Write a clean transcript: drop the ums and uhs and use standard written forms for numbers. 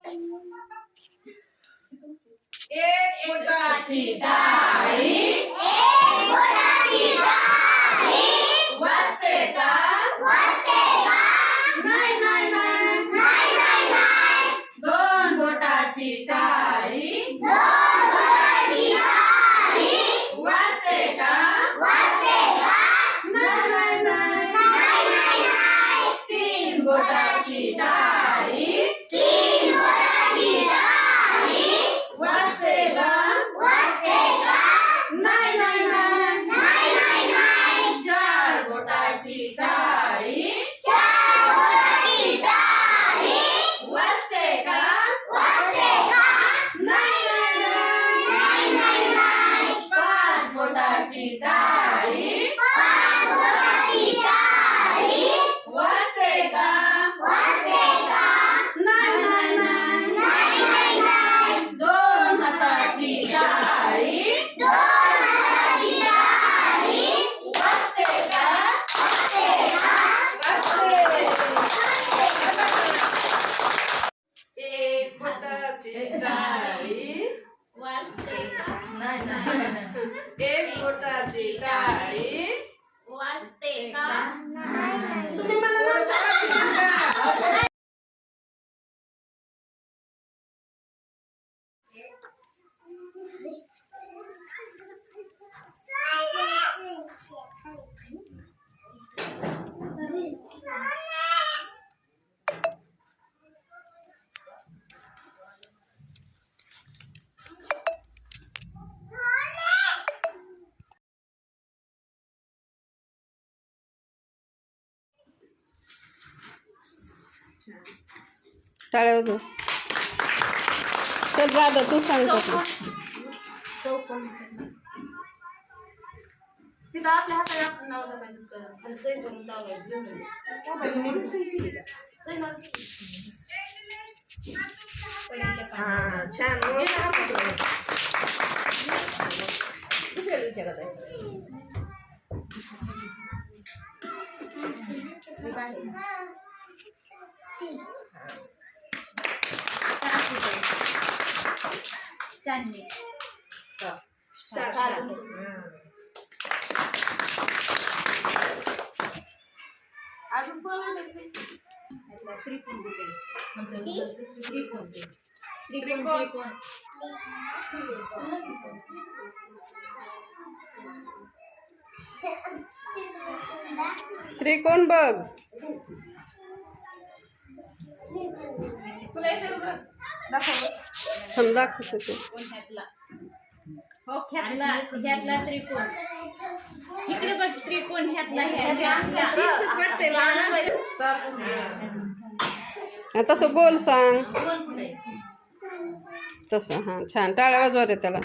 एक बोटाची टाळी वाजते का? नाही नाही नाही. दोन बोटाची टाळी वाजते का? नाही नाही. तीन बोटाची टाळी वाजते का? नाही नाही. चार बोटाची टाळी वाजते का? नाही नाही. पाच बोटाची टाळी वाजते का? नाही नाही. दोन हाताची टाळी वाजते का? एक बोटाची टाळी वाजते का? नाही. एक बोटाची टाळी वाजते का? तुम्ही मला नव्हतं टाळ्या वाजव. चल राधा तू सांग तिथं आपल्या हाताला आपण नाव टाकायचं करा आणि सही करून टाकायचं घेऊन छान दुसऱ्याला विचारत आहे चांदणी अजून पळवू शकते त्रिकोण त्रिकोण बघ. तुला येते बघ दाखव दाखवतो ते. हो ह्यातला त्रिकोण इकडे बघ त्रिकोण ह्यातला तसं गोल सांग तसं. हां छान. टाळ्या वाजवा रे त्याला.